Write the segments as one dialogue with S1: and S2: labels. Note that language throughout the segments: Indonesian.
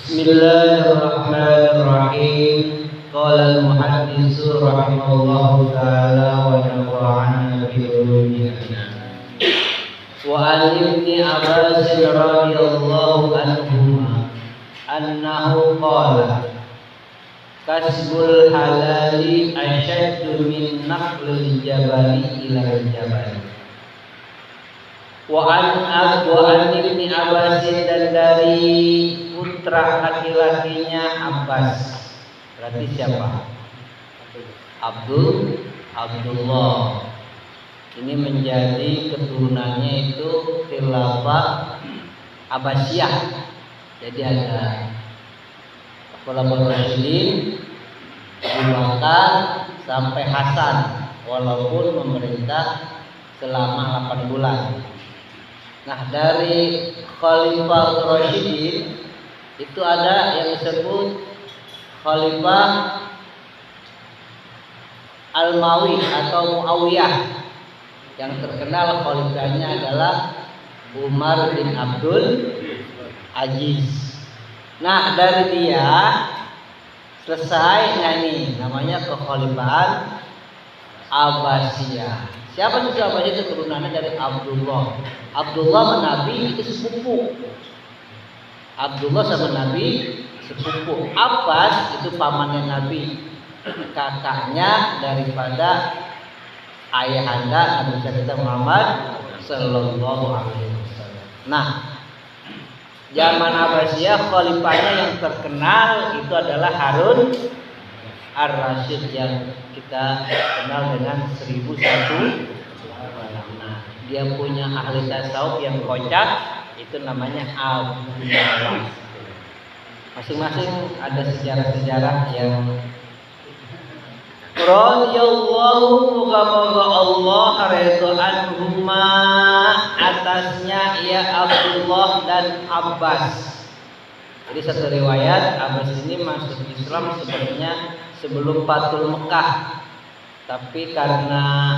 S1: Bismillahirrahmanirrahim. Qala al-muhaddisu rahimahullahu ta'ala wa nafa'ana bi ulumina. Wa an ibni Abbas radhiyallahu anhuma annahu qala kasbul halali asyaddu min naqlil jabali ila jabali. Wa an ibni Abbas, dan dari putra laki-lakinya Abbas. Berarti siapa? Abdullah. Ini menjadi keturunannya itu khilafah Abbasiyah. Jadi ada Khulafaur Rasyidin, Abu Bakar sampai Hasan, walaupun memerintah selama 8 bulan. Nah, dari Khalifah Rasyidin itu ada yang disebut Khalifah Al-Mawi atau Muawiyah. Yang terkenal khalifahnya adalah Umar bin Abdul Aziz. Nah, dari dia selesai nih namanya kekhalifahan Abbasiyah. Siapa itu Abbasiyah? Itu turunannya dari Abdullah. Abdullah sama Nabi itu sepupu. Abdullah sama Nabi sepupu. Abbas itu pamannya Nabi, kakaknya daripada ayahanda Nabi kita Muhammad Sallallahu Alaihi Wasallam. Nah, zaman Abbasiyah khalifahnya yang terkenal itu adalah Harun Ar-Rasyid yang kita kenal dengan 1001 malam. Dia punya ahli tasawuf yang kocak, itu namanya Abdullah. Masing-masing ada sejarah-sejarah yang radhiyallahu moga-moga Allah ridho anhuma atasnya ya Abdullah dan Abbas. Jadi satu riwayat Abbas ini masuk Islam sebenarnya sebelum Fathul Mekah, tapi karena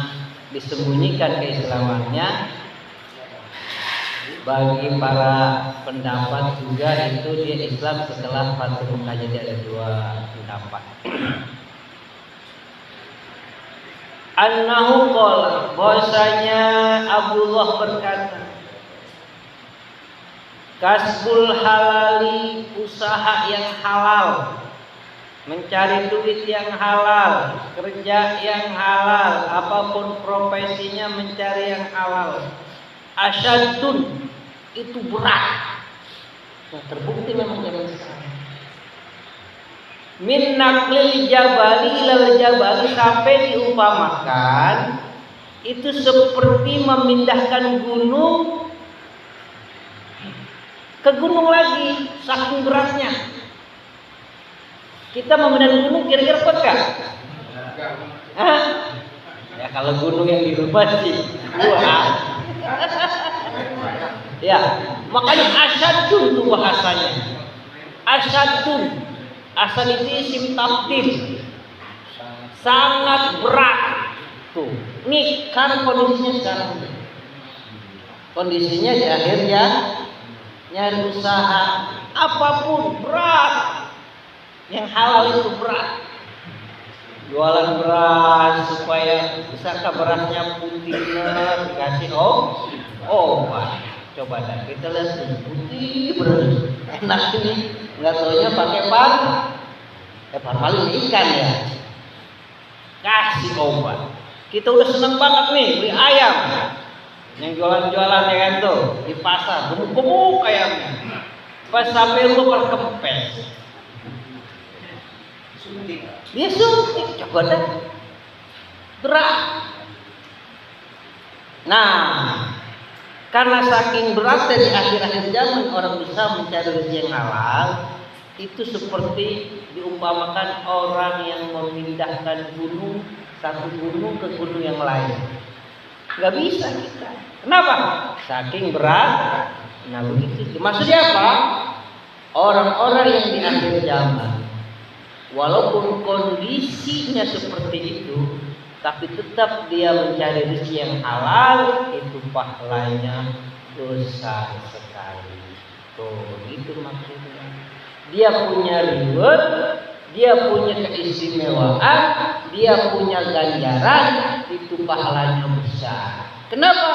S1: disembunyikan keislamannya, bagi para pendapat juga itu dia Islam setelah Fathul Mekah. Jadi ada 2 pendapat. Annahu qala, bahwasanya Abdullah berkata, kasbul halali, usaha yang halal, mencari duit yang halal, kerja yang halal, apapun profesinya mencari yang halal. Asyadun, itu berat. Nah, terbukti memang zaman sekarang. Min naqlil jabali ilal jabali, sampai diumpamakan itu seperti memindahkan gunung ke gunung lagi, saking beratnya. Kita memindahkan gunung kira-kira kuat gak? Ya kalau gunung yang di rumah sih kuat. Ya, makanya asyadun itu bahasanya. Asyadun, asal itu isim tabdil, sangat berat. Tuh, nih kan kondisinya sekarang. Kondisinya di akhirnya nyari usaha apapun berat. Yang halal itu berat. Jualan beras supaya misalkan berasnya putih dikasih obat. Coba dah kita lihat putih beras enak ini, nggak taunya pakai paling ikan ya, kasih obat. Kita udah seneng banget nih beli ayam yang jualan-jualan ya kan tuh di pasar, gemuk-gemuk ayamnya, pas sampai rumah berkempes. Dia suntik, coba dah berat. Nah, karena saking beratnya di akhir-akhir zaman orang bisa mencari rezeki yang halal, itu seperti diumpamakan orang yang memindahkan gunung, satu gunung ke gunung yang lain. Gak bisa kita. Kenapa? Saking berat. Nah begitu. Maksudnya apa? Orang-orang yang di akhir zaman, walaupun kondisinya seperti itu, tapi tetap dia mencari rezeki yang halal, itu pahalanya besar sekali. Tuh, itu maksudnya. dia punya reward, dia punya keistimewaan, dia punya ganjaran, itu pahalanya besar. Kenapa?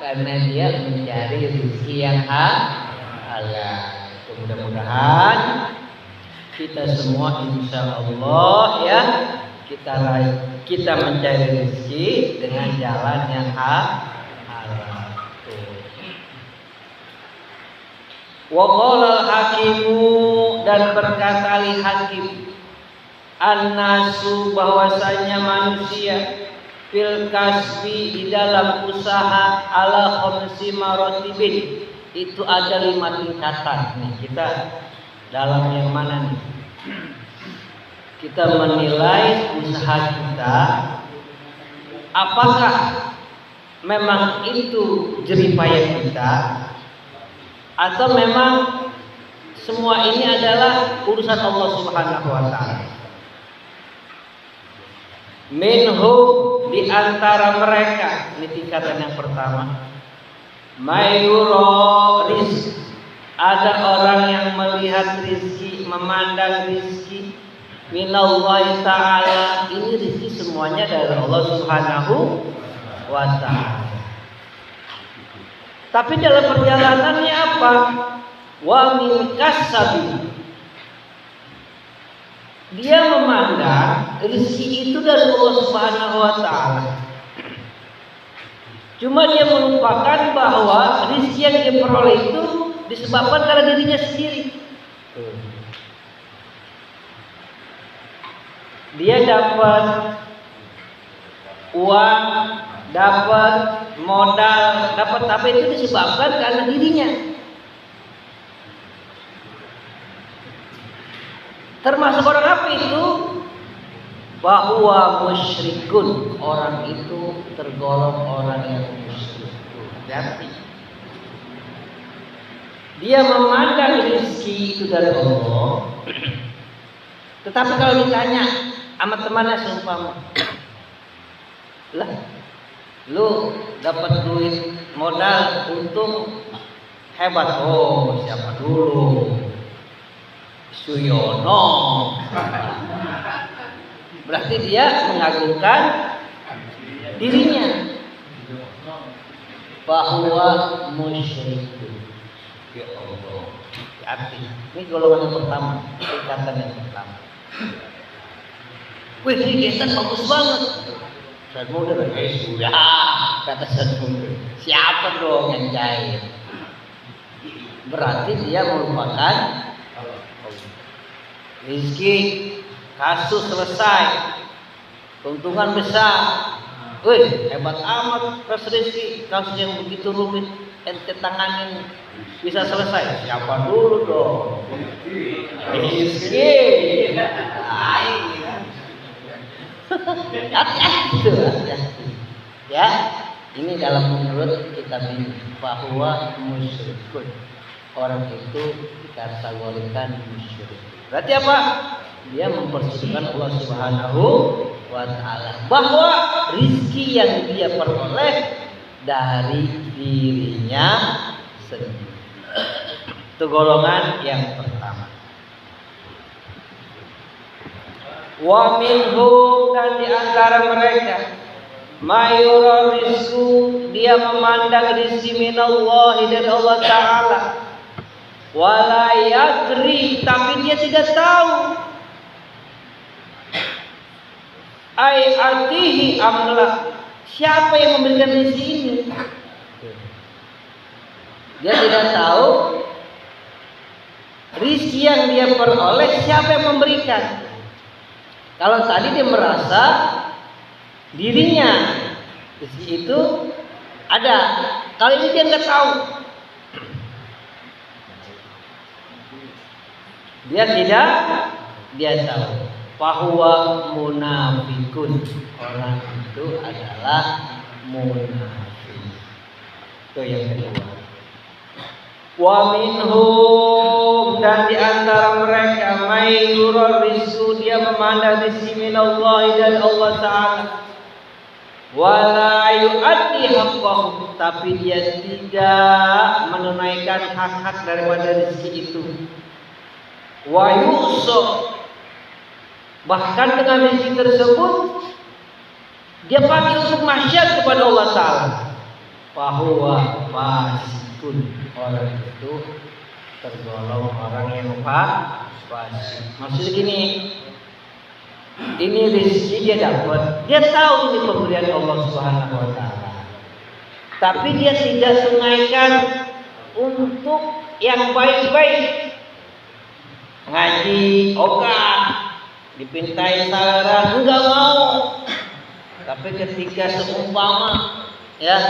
S1: Karena dia mencari rezeki yang halal. Mudah-mudahan kita semua insya Allah ya kita mencari rezeki dengan jalan yang halal. Wa qala al-hakimu, dan berkata hakim, an-nasu, bahwasanya manusia, fil kasbi, di dalam usaha, ala khamsi maratibin, itu ada 5 tingkatan. Nih kita dalam yang mana nih? Kita menilai usaha kita, apakah memang itu jeripaya kita, atau memang semua ini adalah urusan Allah Subhanahu wa taala. Minhum, di antara mereka, ini tingkatan yang pertama, mayuro rizq, ada orang yang melihat rizki, memandang rizki, minallahi ta'ala, ini rizki semuanya dari Allah Subhanahu wa ta'ala. Tapi dalam perjalanannya apa? Wa min kasabi, dia memandang rezeki itu dari Allah Subhanahu wa taala. Cuma dia melupakan bahwa rezeki yang dia peroleh itu disebabkan karena dirinya sendiri. Dia dapat uang, dapat modal, dapat apa, itu disebabkan karena dirinya. Termasuk orang apa itu? Bahwa musyrikun, orang itu tergolong orang yang musyrik. Berarti dia memandang rezeki itu dari Allah. Tetapi kalau ditanya sama temannya seumpama, lah, lu dapat duit modal untung hebat, oh siapa dulu? Suyono. Berarti dia mengagungkan dirinya, bahwa musyrik. Ya Allah, hati. Ini golongan yang pertama, tingkatan yang pertama. Wih, ini kegiatan bagus banget. Ustaz Muda, sudah, kata Ustaz Muda. Siapa dong yang jahit? Berarti dia merupakan rezeki, kasus selesai, keuntungan besar. Wih, hebat amat Mas Rizki, kasus yang begitu rumit ente tanganin bisa selesai. Siapa dulu dong? Rizki. Hati-hati, ya. Ini dalam menurut kitab ini, bahwa musyrikun, orang itu dikategorikan musyrik. Berarti apa? Dia mempersekutukan Allah Subhanahu wa taala, bahwa rizki yang dia peroleh dari dirinya sendiri. Itu golongan yang pertama. Wa minhum, dan di antara mereka, mayura rizku, dia memandang rizki minallahi, dari Allah taala, wala yadri, tapi dia tidak tahu, ai atihi amla, siapa yang memberikan rezeki ini. Dia tidak tahu rezeki yang dia peroleh siapa yang memberikan. Kalau tadi dia merasa dirinya rezeki itu ada, kali ini dia nggak tahu. Dia tahu bahwa munafikun, orang itu adalah munafik. Itu yang kedua. Wa minhum, dan di antara mereka, mayyurur rizqu, dia memandang rizki minallahi, dari Allah taala, wala yu'addi haqqahu, tapi dia tidak menunaikan hak-hak daripada rezeki itu. wa yu'so, bahkan dengan rezeki tersebut dia pakai untuk maksiat kepada Allah Ta'ala, fahuwa fasikun, orang itu tergolong orang yang fasik. Maksudnya gini, ini rezeki dia dapat, dia tahu ini pemberian Allah Subhanahu wa Ta'ala, tapi dia tidak tunaikan untuk yang baik-baik. Ngaji ogah, dipintai saran enggak mau. Tapi ketika seumpama ya,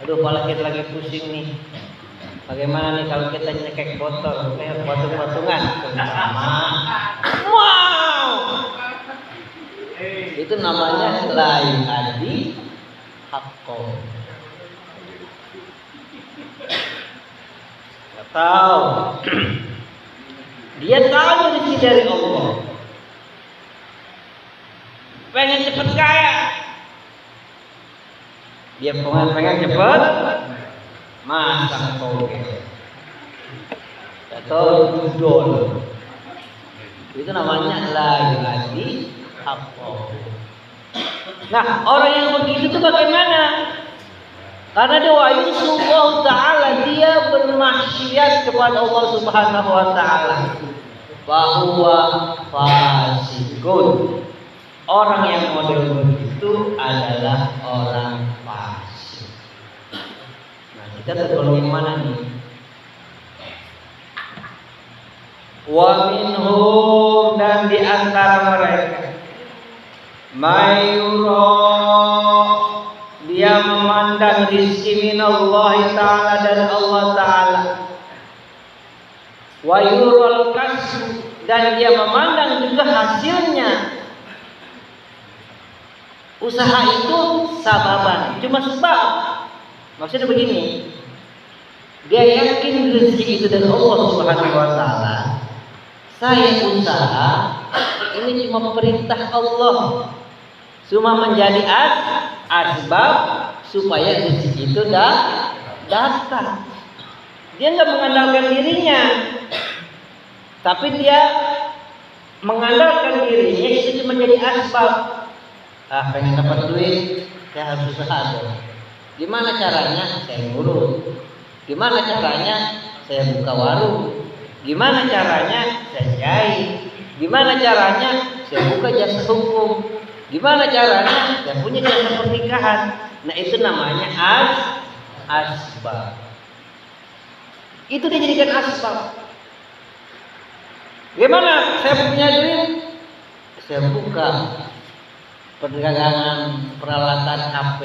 S1: aduh kepala kita lagi pusing nih, bagaimana nih kalau kita nyekek botol, patung-patungan sama, wow, itu namanya lain adi hakko. Gak tahu, dia tahu rezeki dari Allah, pengen cepet kaya, dia pengen cepet masang toge atau judul, itu namanya lain adi hakko. Nah, orang yang begitu itu bagaimana? Karena dia wa'yusubullah ta'ala, dia bermaksiat kepada Allah Subhanahu wa ta'ala, bahwa fasikun, orang yang model begitu adalah orang fasik. Nah, kita tergolong yang mana nih? Wa minhum, dan di antara mereka, mayura, dia memandang rizki minallahi ta'ala, dari Allah Ta'ala, wa yurul kasb, dan dia memandang juga hasilnya. Usaha itu sababan, cuma sebab. Maksudnya begini, dia yakin rezeki itu dari Allah Subhanahu wa Ta'ala. Saya usaha ini cuma perintah Allah, cuma menjadi asbab supaya rezeki itu datang. Dia nggak mengandalkan dirinya, tapi dia mengandalkan dirinya itu cuma jadi asbab. Pengen dapat duit, saya harus usaha dong. Gimana caranya? Saya ngurus. Gimana caranya? Saya buka warung. Gimana caranya? Saya jahit. Gimana caranya? Saya buka jasa hukum. Gimana caranya? Saya punya jasa pernikahan. Nah, itu namanya asbab. Itu dijadikan asbab. Gimana? Saya punya duit, saya buka perdagangan peralatan HP.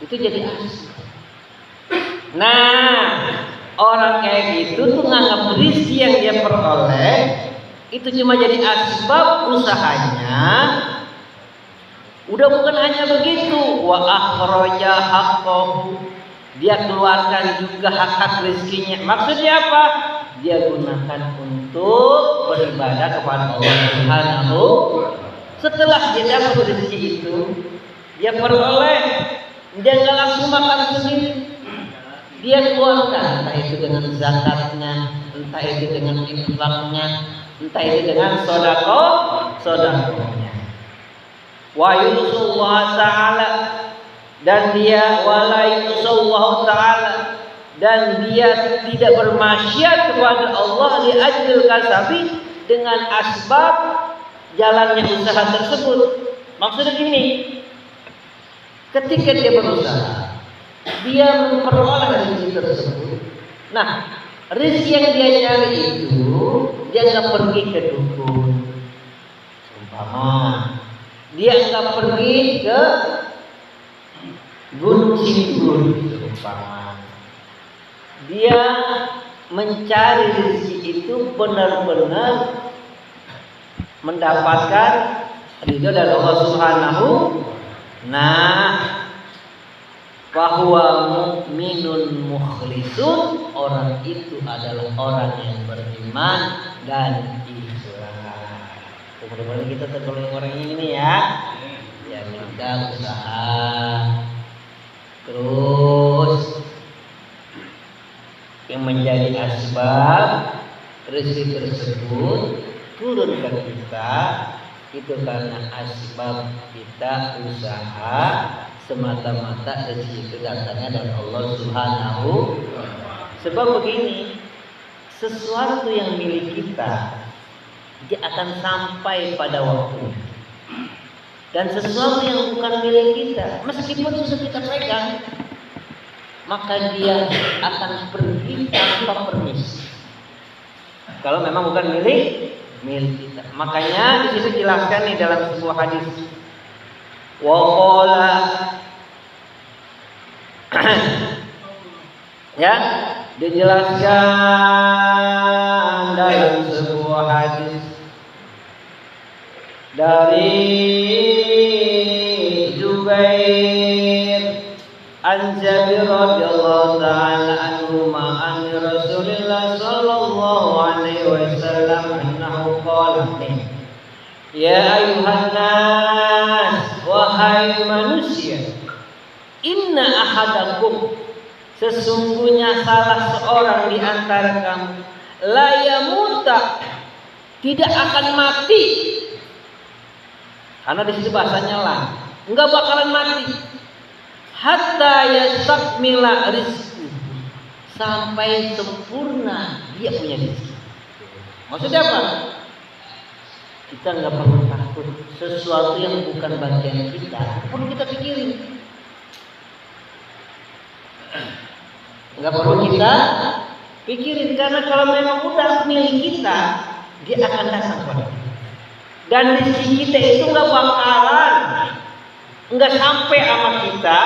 S1: Itu jadi asbab. Nah, orang kayak gitu tuh nganggap rezeki yang dia peroleh itu cuma jadi asbab usahanya. Udah bukan hanya begitu, wa akhraja haqqahu, dia keluarkan juga hak-hak rezekinya. Maksudnya apa? Dia gunakan untuk beribadah kepada Allah Subhanahu. Setelah dia dapat rezeki itu, dia peroleh, dia nggak langsung makan sendiri. Dia keluarkan, entah itu dengan zakatnya, entah itu dengan infaknya, entah itu dengan sodakohnya. Wa yusallallahu ta'ala, dan dia wala yusallallahu ta'ala, dan dia tidak bermaksiat kepada Allah li ajlil kasabi, dengan asbab jalannya usaha tersebut. Maksudnya gini, ketika dia berusaha, dia memperoleh rezeki tersebut. Nah, rezeki yang dia cari itu, dia nggak pergi ke dukun, umpama dia nggak pergi ke gunung Sindur, umpama dia mencari rezeki itu benar-benar mendapatkan ridho dari Allah Subhanahu. Nah, bahwa mukminun mukhlisun, orang itu adalah orang yang beriman dan ikhlas. Mudah-mudahan kita tergolong orang ini ya. Ya, kita usaha terus yang menjadi asbab rezeki tersebut turun ke kita itu karena asbab kita usaha, semata-mata rezeki itu datangnya dari Allah Subhanahu. Sebab begini, sesuatu yang milik kita dia akan sampai pada waktu. Dan sesuatu yang bukan milik kita, meskipun sudah kita pegang, maka dia akan pergi tanpa permisi. Kalau memang bukan milik kita. Makanya di sini dijelaskan nih dalam sebuah hadis. Wa qala ya, dijelaskan dalam sebuah hadis dari Jubair an Jabir radhiyallahu ta'ala anhu an Rasulillah sallallahu alaihi wasallam annahu qala ya ayuhan nas wahai manusia inna ahadakum sesungguhnya salah seorang di antara kamu la yamuta tidak akan mati. Karena di situ bahasanya lah, enggak bakalan mati. Hatta yastakmila rizqu, sampai sempurna dia punya rezeki. Maksudnya apa? Kita enggak perlu takut sesuatu yang bukan bagian kita, perlu kita pikirin. Enggak perlu kita pikirin karena kalau memang udah milik kita, dia akan datang pada kita. Dan rezeki kita itu nggak bakalan nggak sampai sama kita.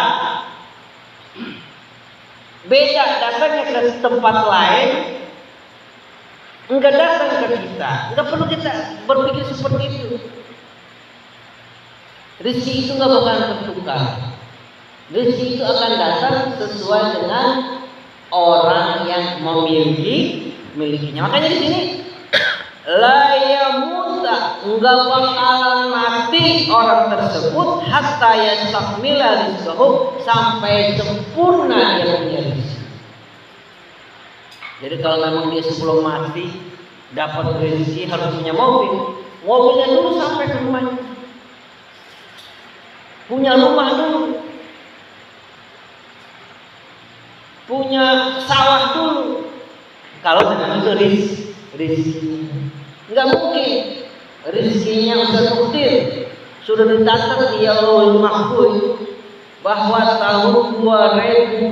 S1: Beda datangnya ke tempat lain, nggak datang ke kita. Nggak perlu kita berpikir seperti itu. Rezeki itu nggak bakalan tertukar. Rezeki itu akan datang sesuai dengan orang yang milikinya. Makanya di sini la yamuta, enggak bakalan mati orang tersebut hatta yastakmila rizqahu, sampai sempurna dia punya rezeki. Jadi kalau memang dia sebelum mati dapat rezeki harus punya mobil, mobilnya dulu sampai ke rumahnya, punya rumah dulu, punya sawah dulu. Kalau dengan itu rezeki nggak mungkin rezekinya Ustaz Mukhtir sudah dicatat di Lauhul Mahfuz bahwa tahun 2027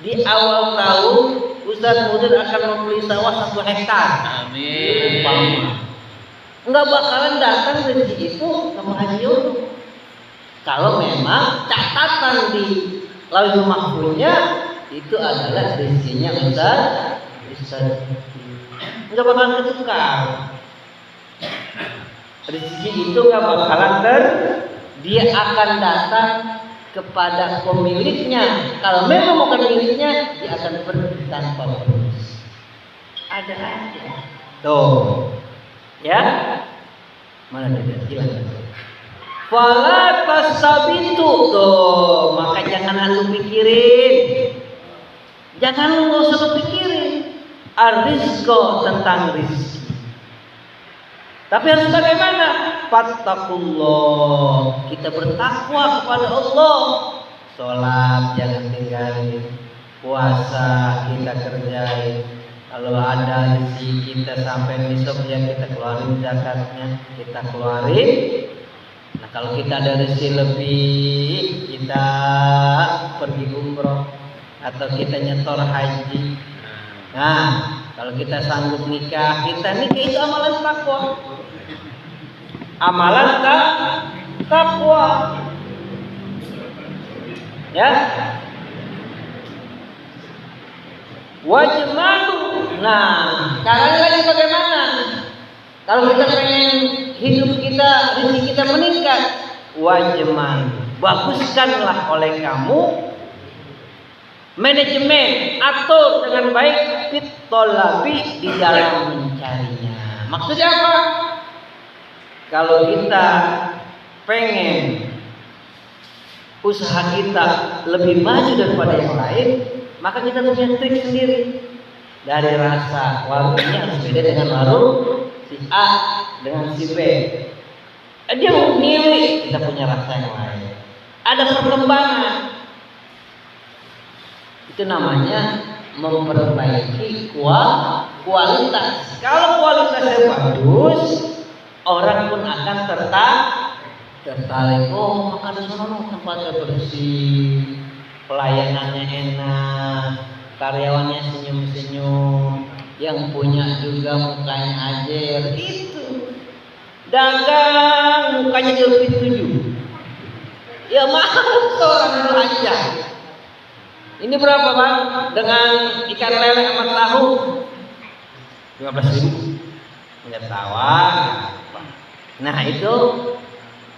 S1: di awal tahun Ustaz Mukhtir akan membeli sawah 1 hektar. Amin. Nggak bakalan datang rezeki itu ke Pak Haji Yono. Kalau memang catatan di Lauhul Mahfuznya itu adalah rezekinya Ustaz. Nggak bakalan ketukar. Rezeki itu nggak bakalan dia akan datang kepada pemiliknya. Kalau memang bukan miliknya, dia akan pergi tanpa permisi. Ada aja. Tuh, ya. Mana dia? Silakan. Fala tasabitu, tuh, maka jangan lu pikirin. Jangan lu nggak usah lu pikirin. Ar-rizqa, tentang rizki. Tapi harus bagaimana? Fattakullah, kita bertakwa kepada Allah. Sholat jangan tinggalin, puasa kita kerjain. Kalau ada rezeki kita sampai besok ya kita keluarin zakatnya, kita keluarin. Nah kalau kita ada rezeki lebih, kita pergi umroh atau kita nyetor haji. Nah, kalau kita sanggup nikah, kita nikah itu amalan takwa. Amalan takwa. Ya. Wajmalu. Nah, caranya lagi bagaimana? Kalau kita pengen hidup kita, rezeki kita meningkat, wajmalu. Baguskanlah oleh kamu manajemen, atur dengan baik fitolabi, di dalam mencarinya. Maksudnya apa? Kalau kita pengen usaha kita lebih maju daripada yang lain, maka kita punya trik sendiri. dari rasa warungnya harus beda dengan warung si A dengan si B. Dia memilih, kita punya rasa yang lain. Ada perkembangan. Itu namanya memperbaiki kualitas. Kalau kualitasnya bagus, orang pun akan tertarik. Oh, makan di sana tempatnya bersih, pelayanannya enak, karyawannya senyum-senyum, yang punya juga mukanya ajer. Itu dagang mukanya di 7. Ya mahal seorang belanja. Ini berapa bang? Dengan ikan lele sama tahu 15.000. Minyak tawar. Nah itu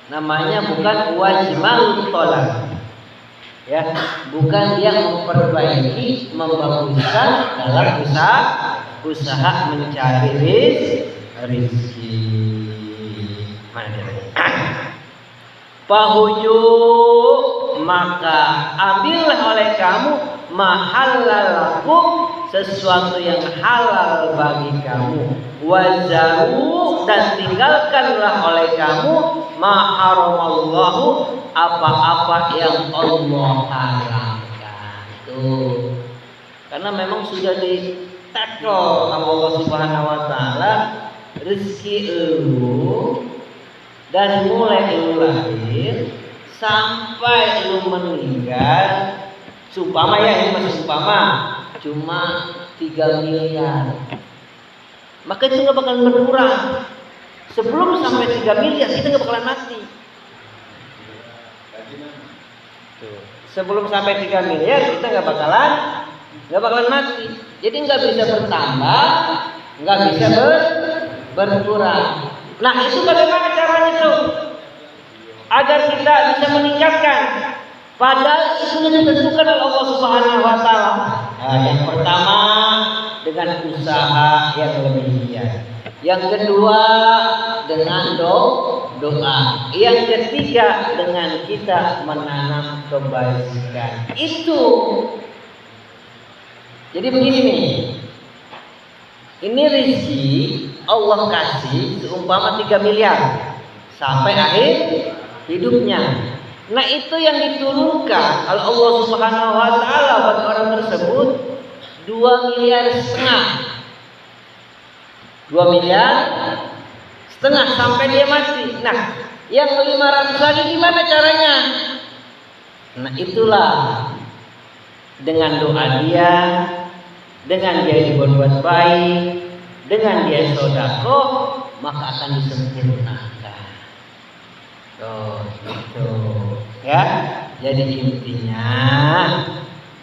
S1: namanya bukan wajibul tolak. Ya, bukan dia memperbaiki, membaguskan dalam usaha mencari rezeki. Mana dia? Pahuju, maka ambillah oleh kamu mahallalakum, sesuatu yang halal bagi kamu, wazaru, dan tinggalkanlah oleh kamu maharamallahu, apa-apa yang Allah haramkan. Tuh, karena memang sudah ditackle sama Allah Subhanahu wa taala, rezeki lu dari mulai lu lahir sampai lu meninggal, sumpama ya, ini masih sumpama, cuma 3 miliar, maka itu nggak bakalan berkurang. Sebelum sampai 3 miliar kita nggak bakalan mati. Tuh. Sebelum sampai 3 miliar kita nggak bakalan mati. Jadi nggak bisa bertambah, nggak bisa berkurang. Nah itu bagaimana caranya tuh agar kita bisa meningkatkan? Padahal itu ditentukan oleh Allah Subhanahu wa taala. Nah, yang pertama dengan usaha yang lebih giat. Yang kedua dengan doa. Yang ketiga dengan kita menanam kebajikan. Itu. Jadi begini nih. Ini rezeki Allah kasih seumpama 3 miliar sampai akhir hidupnya. Nah itu yang diturunkan oleh Allah Subhanahu wa taala buat orang tersebut 2,5 miliar. 2,5 miliar sampai dia mati. Nah, yang 500 lagi gimana caranya? Nah, itulah dengan doa dia, dengan dia dibuat baik, dengan dia sedekah, maka akan disempurnakan. Tuh, itu. Ya. Jadi intinya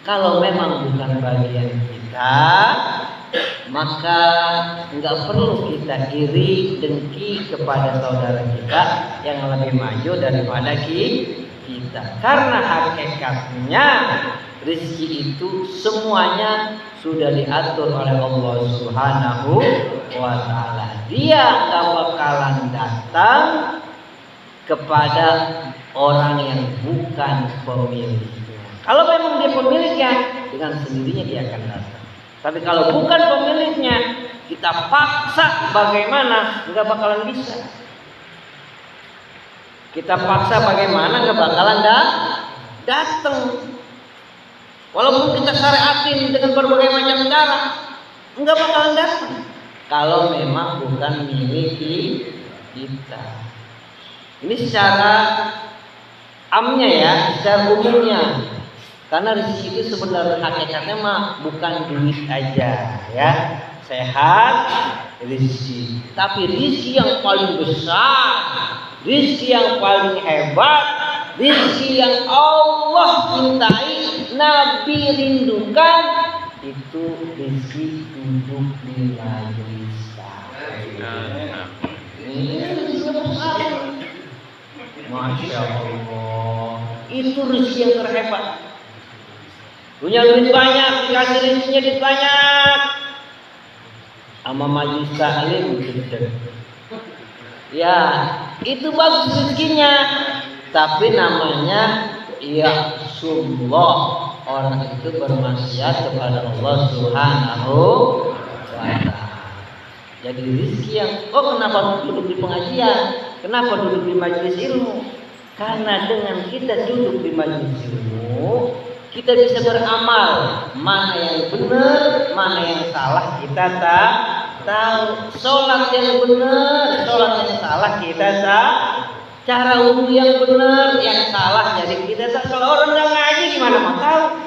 S1: kalau memang bukan bagian kita, maka nggak perlu kita iri dengki kepada saudara kita yang lebih maju daripada kita. Karena hakikatnya rezeki itu semuanya sudah diatur oleh Allah Subhanahu wa taala. Dia nggak bakalan datang kepada orang yang bukan pemiliknya. Kalau memang dia pemiliknya, dengan sendirinya dia akan datang. Tapi kalau bukan pemiliknya, kita paksa bagaimana, nggak bakalan bisa. Kita paksa bagaimana, nggak bakalan datang. Walaupun kita syariatin dengan berbagai macam cara, nggak bakalan datang. Kalau memang bukan milik kita. Ini secara amnya ya, secara umumnya. Karena rezeki itu sebenarnya hakikatnya mah bukan duit aja ya. Sehat rezeki. Tapi rezeki yang paling besar, rezeki yang paling hebat, rezeki yang Allah cintai, Nabi rindukan, itu rezeki duduk di majelis taklim. Ini rezekinya besar. Masya Allah. Itu rezeki yang terhebat. Punya duit banyak, dikasih rezekinya duit banyak. Sama majelis taklim gede. Ya, itu bagus rezekinya. Tapi namanya ya sumloh. orang itu bermaksiat kepada Allah Subhanahu wa Ta'ala. Jadi rezeki yang kenapa duduk di pengajian? Kenapa duduk di majelis ilmu? Karena dengan kita duduk di majelis ilmu, kita bisa beramal. Mana yang benar, mana yang salah kita tahu. Sholat yang benar, sholat yang salah kita tahu. Cara wudhu yang benar, yang salah jadi kita tahu. Kalau orang yang ngaji gimana mau tahu?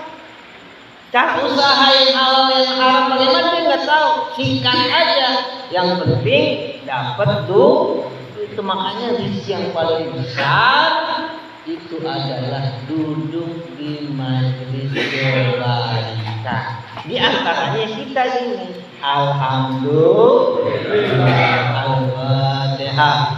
S1: Cara usaha yang halal yang haram bagaimana dia nggak tahu. Sikat aja. Yang penting dapat itu. Makanya rezeki yang paling besar itu adalah duduk di majelis kebaikan. Di antaranya kita ini. Alhamdulillah. Al-Fatihah.